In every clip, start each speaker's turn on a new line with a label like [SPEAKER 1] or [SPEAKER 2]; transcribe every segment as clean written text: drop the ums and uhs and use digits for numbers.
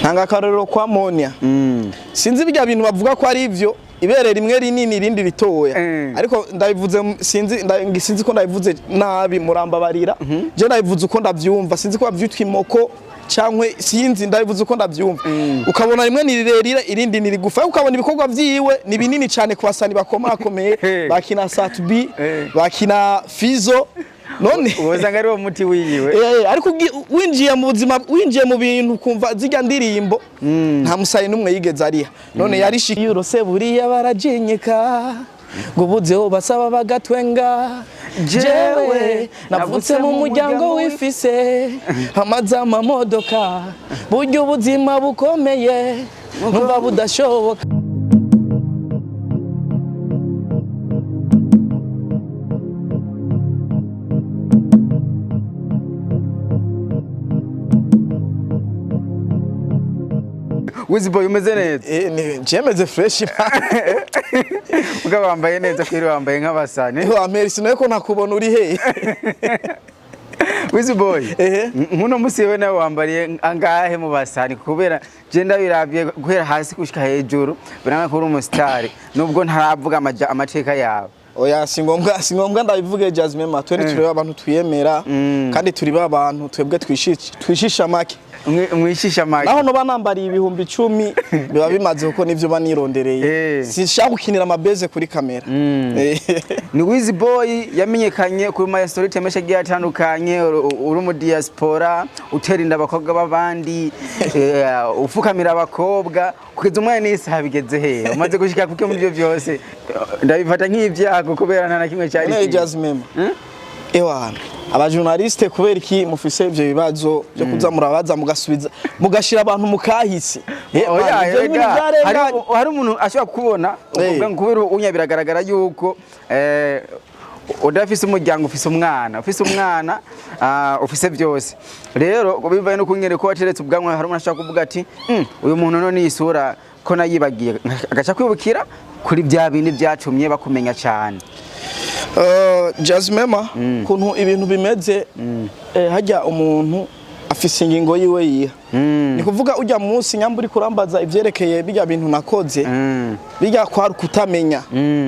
[SPEAKER 1] ntanga akarero kwa Monia sinzi bijya bintu bavuga ko ari ivyo ibere rimwe rinini rindi ritoya ariko ndabivuze sinzi ko ndabivuze nabi murambabarira je ndabivuze uko ndavyumva sinzi ko bavyitwa imoko cankwe sinzi ndabivuze uko ndavyumva ukabona rimwe ni rirerire irindi ni rigufa ukabona ibikorwa vyiwe ni binini cyane ku basani bakomakomeye bakina Satbi bakina Fizo none
[SPEAKER 2] ubozanga ari wo muti wiyiwe
[SPEAKER 1] ariko winjiye mu buzima winjiye mu bintu kumva zijya ndirimbo nta musayi numwe yigeze ariha none yarishikiye urose buriya barajinyika ngo buzeho basaba bagatwenga jewe navutse mu muryango wifise hamaze amamodoka burya ubuzima bukomeye numva budashoboka
[SPEAKER 2] Wizboy umeze neza
[SPEAKER 1] njemeze fresh
[SPEAKER 2] ugaba wambaye neza kwiri wambaye nk'abasane
[SPEAKER 1] merci nayo ko nakubona uri he
[SPEAKER 2] Wizboy nkuno musiwe nawe wambariye angahe mu basani kubera je ndabiravye guhera hasi gushika hejuru biranga ko uri umustar nubwo ntaravuga amateka yawe
[SPEAKER 1] oya singombwa ndabivuge Jasmine matwe turi abantu twiyemera kandi turi babantu twebwe twishisha make
[SPEAKER 2] mwishisha make
[SPEAKER 1] naho no banambariye ibihumbi 10 biba bimaze uko nivyo banirondereye sinshaka gukinira amabeze kuri kamera
[SPEAKER 2] ni Wizboy yamenyekanye ku ma story temesha giye atandukanye uri mu diaspora uterinda abakobwa babandi ufukamira abakobwa kugeza umwana n'isaha bigeze he umaze gushika kuke muri byo byose ndabifata nk'ivyago kubera nta na kimwe cyari
[SPEAKER 1] Jasmine ewana abajournaliste kubera iki mufise ivyo bibazo byo kuza murabaza mugasubiza mugashira abantu mukahisi
[SPEAKER 2] hari umuntu ashobora kubona ubwo kubera unya biragaragara yuko udafise umuryango ufise umwana ufise byose rero bivaye no kunyere ko wateretse ubwanwa hari umuntu ashaka kuvuga ati uyu muntu none isura ko nayibagiye agaca kwibukira kuri bya bindi byacumye bakumenya cyane
[SPEAKER 1] Jasmine kuntu ibintu bimeze hajya umuntu afise ingingo yiwe yiha ni kuvuga ujya munsi nyamburi kurambaza ivyerekeye bijya bintu nakoze bijya kwari kutamenya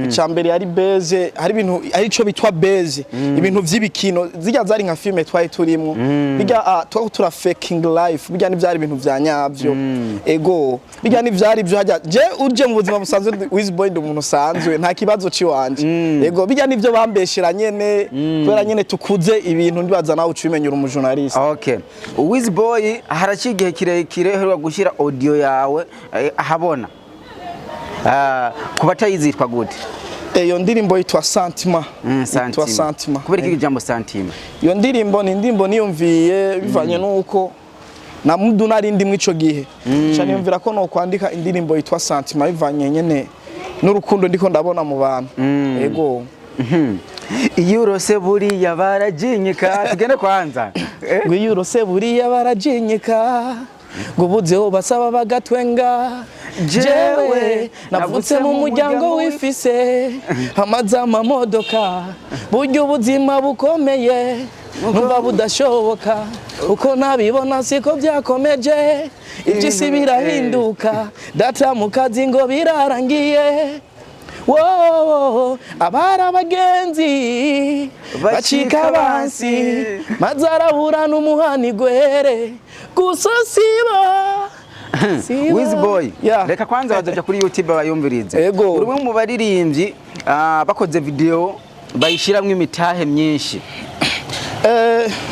[SPEAKER 1] icambere yari beze hari ibintu ari cyo bitwa beze ibintu vy'ibikino zijya zari nka filme twaye turimo bijya tura faking life bijya ni byari ibintu vyanyavyo ego bijya ni vyari byo hajya je uje mu buzima busanzwe Wizboy ndi umuntu sanzwe nta kibazo ci wanje ego bijya nivyo bambeshera nyene kubera nyene tukuze ibintu ndibaza nawe ucimenyura umu journalist
[SPEAKER 2] okay Wizboy haraci igihe kirekire heruka gushyira audio yawe ahabona kuba tayizitwa gute
[SPEAKER 1] iyo ndirimbo yitwa Sentiment
[SPEAKER 2] kubera iki jambo Sentiment
[SPEAKER 1] iyo ndirimbo ni indirimbo niyumviye bivanye nuko na mudu narindi mwico gihe cyane yumvira ko no kwandika indirimbo yitwa Sentiment bivanye nyene n'urukundo ndiko ndabona mu bantu ego
[SPEAKER 2] Iyurose buriya barajinyika tugende kwanza
[SPEAKER 1] ngo iyurose buriya barajinyika ngo buzeho basaba bagatwenga jewe navutse mu muryango wifise hamaze amamodoka burya ubuzima bukomeye numva budashoboka uko nabibona siko byakomeje iby'isi birahinduka data mu kazi ngo birarangiye Wo abara bagenzi bacika bansi mazarabura n'umuhani gwere gusosiba
[SPEAKER 2] Wizboy reka kwanza bazaja kuri YouTube bayumvirize urumwe mu baririmbyi bakoze video bayishiramwe imitahe myinshi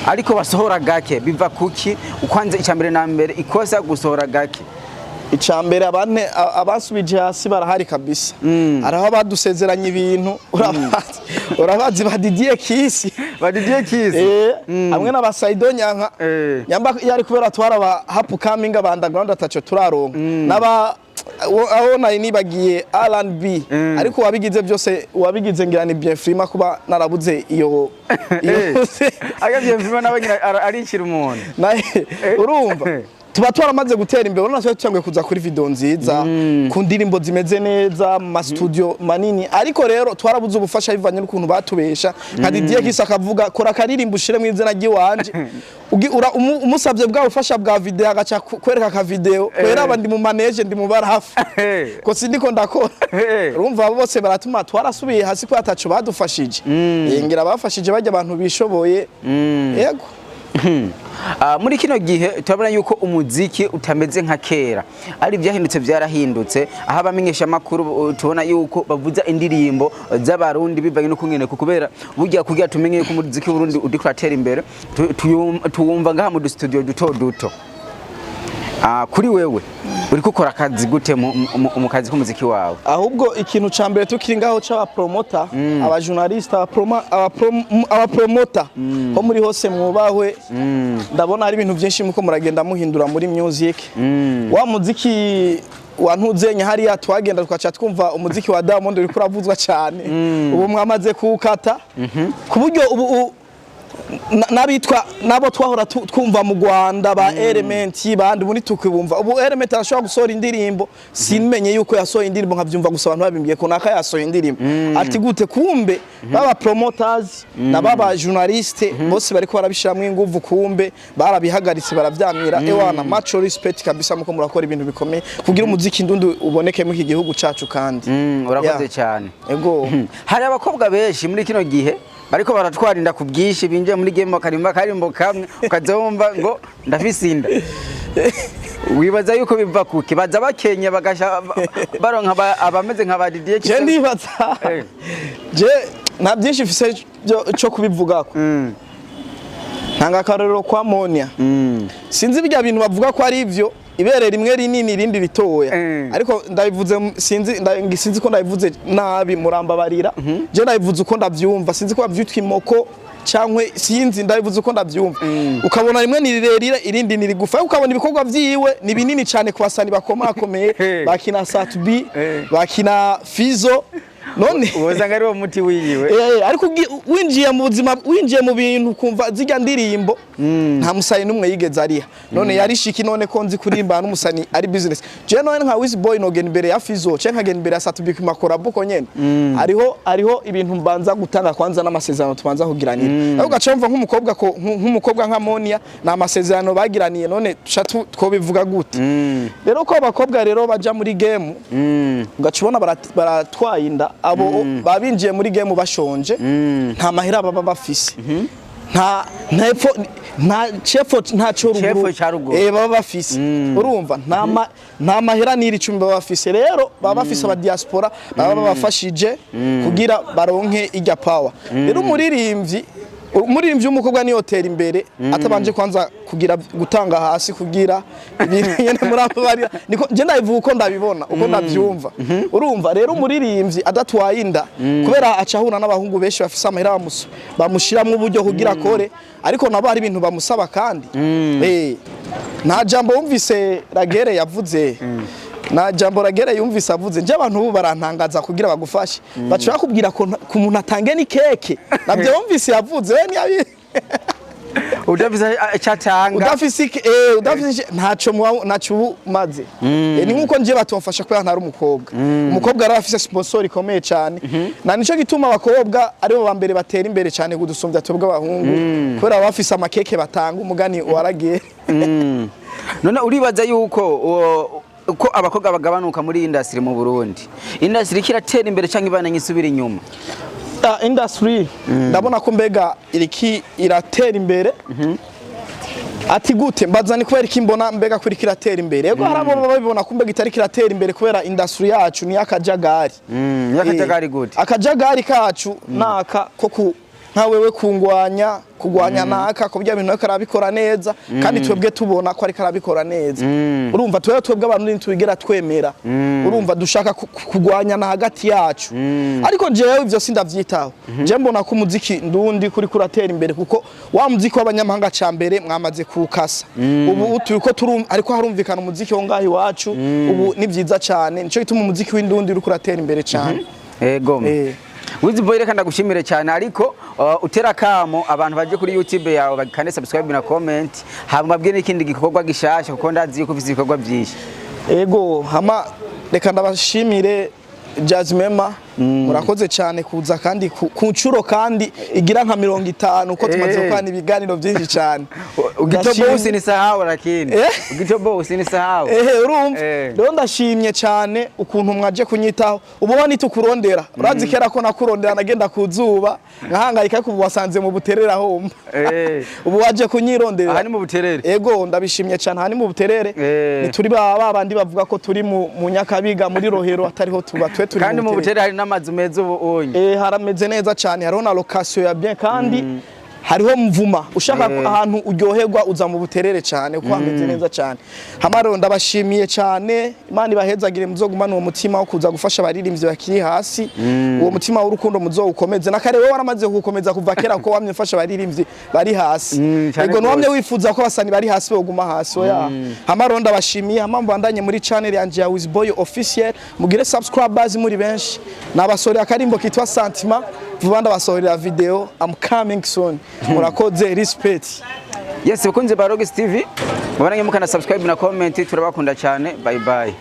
[SPEAKER 2] ariko basohora gake biva kuki ukwanze icambere na mbere ikosa gusohora gake
[SPEAKER 1] icambere abasubije hasi barahari kabisa araho badusezeranye ibintu urabazi Didier Kiss hamwe n'abasaido nyanka nyamba yari kubera twara ba hapu coming abandaground atacho turaronka naba aho nari nibagiye R&B ariko wabigize byose wabigize ngira ni bien frima kuba narabuze iyo
[SPEAKER 2] agavye mvima nawe ari ikira umuntu
[SPEAKER 1] urumva tuba twaramaze gutera imbere urabona twe tutanguye kuza kuri video nziza ku ndirimbo zimeze neza mu studio manini ariko rero twarabuze ubufasha bivanye n'ukuntu batubesha nka Didier Kisa akavuga kora karirimbo ushire mu izina ry'iwanje umusabye bwa bufasha bwa video agaca kwereka ka video kwera abandi mu manage ndi mu barahafi ko sindiko ndakora urumva bose baratuma twarasubiye hasi ko atacu badufashije ngira bafashije bajya abantu bishoboye yego
[SPEAKER 2] muri kino gihe turabona yuko umuziki utameze nka kera ari byahindutse byarahindutse aho abamenyesha makuru tubona yuko bavuza indirimbo z'abarundi bivanye no kungene kubera burya kugira tumenye yuko umuziki w'Urundi uri kuratera imbere tuwumva ngaha mu studio duto kuri wewe uri gukora akazi gute mu kazi k'umuziki wawe
[SPEAKER 1] ahubwo ikintu ca mbere tukiri ngaho c'aba promoter aba journalist aba promoter ho muri hose mwubahwe ndabona hari ibintu byinshi muko muragenda muhindura muri music wa muziki wantuzenya hariya twagenda tukaca twumva umuziki wa Diamond uri kuravuzwa cyane ubu mwamaze kuwukata ku buryo ubu nabitwa nabo twahora twumva mu Rwanda ba Element bandi muri tukibumva ubu Element arashobora gusohora indirimbo sinmenye yuko yasohoye indirimbo nkavyumva gusa abantu babimbiye ko naka yasohoye indirimbo ati gute kumbe baba promoters na baba journaliste bose bariko barabishiramwe inguvu kumbe barabihagaritse baravyamira ewana much respect kabisa muko murakora ibintu bikomeye kugira umuziki ndundu uboneke mu iki gihugu cacu kandi
[SPEAKER 2] urakoze cyane
[SPEAKER 1] ego
[SPEAKER 2] hari abakobwa benshi muri kino gihe bariko baratwarinda ku bwishi binje muri game karimbo kamwe ukazomba ngo ndafisinda wibaza yuko biva kuki baza bakenye bagasha baronka abameze nka Didier
[SPEAKER 1] Kisa je ndibaza je nta byinshi fise cyo kubivugako ntanga karero kwa Monia sinzi bijya bintu bavuga ko ari ivyo ibere rimwe rinini irindi ritoya ariko ndabivuze sinzi ko ndabivuze nabi murambabarira je ndabivuze uko ndavyumva sinzi ko bavyitwa imoko cankwe sinzi ndabivuze uko ndavyumva ukabona rimwe ni rirerire irindi ni rigufa ukabona ibikorwa vyiwe ni binini cyane ku basani bakomakomeye bakina Satbi bakina Fizo none
[SPEAKER 2] ubuzanga ari wo muti wiyiwe
[SPEAKER 1] ariko winjiye mu buzima winjiye mu bintu kumva zijya ndirimbo nta musani numwe yigeze ariha none yarishiki none ko nzi kurimba n'umusani ari business je none nka Wizboy no gen imbere ya Fizo cenka gen imbere ya Satbi makora buko nyene ariho ibintu mbanza gutanga kwanza n'amasezerano tubanza kugiranira ariko gacamva nk'umukobwa nka Monia na amasezerano bagiraniye none two bivuga gute rero ko abakobwa rero baja muri game ugacibona baratwaye inda abo babinjiye muri game bashonje nta mahera baba bafise nta chefo nta ruguru baba bafise urumva nta mahera n'iri 10 baba bafise rero baba bafise aba diaspora baba babafashije kugira baronke ijya power rero umuririmbyi w'umukobwa ni hoteli imbere atabanje kwanza kugira gutanga hasi kugira ibintu nyene murabarira niko je ndabivuga uko ndabibona uko ndavyumva urumva rero umuririmbyi adatwaye inda kubera acahura n'abahungu benshi bafise amahera bamushiramwe uburyo kugira kore ariko nabo hari ibintu bamusaba kandi nta jambo wumvise Ragere yavuze na jambo Ragere yumvise avuze nje abantu ubu barantangaza kugira bagufashe bacura kubwira ko ku muntu atange ni keke nabyo wumvise yavuze we ni
[SPEAKER 2] udafise cyatanga
[SPEAKER 1] udafise ntaco maze ni nkuko nje batomfasha ko ntari umukobwa ari afise sponsor ikomeye cyane na nico gituma abakobwa ari bo bambere batera imbere cyane gudusumbya twebwe abahungu kubera bafise amakeke batanga umugani waragiye
[SPEAKER 2] none uribaza yuko uko abakobwa bagabanuka muri industry mu Burundi industry kiratera imbere cyangwa ibana nyisubira inyuma
[SPEAKER 1] industry ndabona ko mbega iratera imbere ati gute mbazani kubera ikimbona mbega kuri kiratera imbere yego harabo babibona ko mbega itari kiratera imbere kubera industry yacu ni akajagari
[SPEAKER 2] yakajagari gute
[SPEAKER 1] akajagari kacu naka ko nka wewe kugwanya naka ko bya bintu karabikora neza kandi twebwe tubona ko ari karabikora neza urumva twebwe abantu ntitwigera twemera urumva dushaka kugwanya na hagati yacu ariko jewe ivyo sindavyitaho je mbona ko umuziki ndundi kuri kuratera imbere kuko wa muziki w'abanyamahanga ca mbere mwamaze kukasa ubu turiko ariko harumvikana umuziki wo ngahi wacu ubu ni vyiza cyane nico gituma umuziki w'indundi uri kuratera imbere cyane
[SPEAKER 2] ego Wizboy reka ndagushimire cyane ariko utera kamo abantu baje kuri YouTube yawe bakande subscribe na comment hamabwe n'ikindi gikorwa gishasha kuko ndazi yuko ufite ibikorwa byinshi.
[SPEAKER 1] Ego hama reka ndabashimire Jazmema murakoze cyane kuza kandi ku ncuro kandi igira nka 50 uko tumaze kwana ibiganiro byinshi cyane.
[SPEAKER 2] Ugitobo usinisahau lakini ugitobo usinisahau
[SPEAKER 1] urumva rero ndashimye cyane ukuntu mwaje kunyitaho ubona itukurondera urazi kera ko nakurondera nagenda kuzuba nkahangayika ko wasanze mu buterera home ubu waje kunyirondera
[SPEAKER 2] aha ni mu buterere.
[SPEAKER 1] Ego ndabishimye cyane aha ni mu buterere nituri babandi bavuga ko turi mu Nyakabiga muri Rohero atariho tuba twe turi
[SPEAKER 2] kandi mu buterere hari n'amazu meza ubu onye
[SPEAKER 1] harameze neza cyane hariho na location ya bien kandi hariho mvuma ushaka ahantu uryoherwa uza mu buterere cyane kuko hameze neza cyane hamaro ndabashimiye cyane Imana ibahezagire muzogumana uwo mutima wo kuza gufasha abaririmbyi bakiri hasi uwo mutima w'urukundo muzogukomeze nakare wewe waramaze gukomeza kuva kera ko wamye mfasha abaririmbyi bari hasi ego nwamye wifuza ko basani bari hasi boguma hasi oya hamaro ndabashimiye hamambo bandanye muri channel yanje ya Wizboy official mugire subscribers muri benshi nabasore akarimbo kitwa Sentiment vuba ndabasohorera video I'm coming soon murakoze respect.
[SPEAKER 2] Yes bakunze ba Rogues TV mubananye mukana subscribe na comment turabakunda cyane bye bye.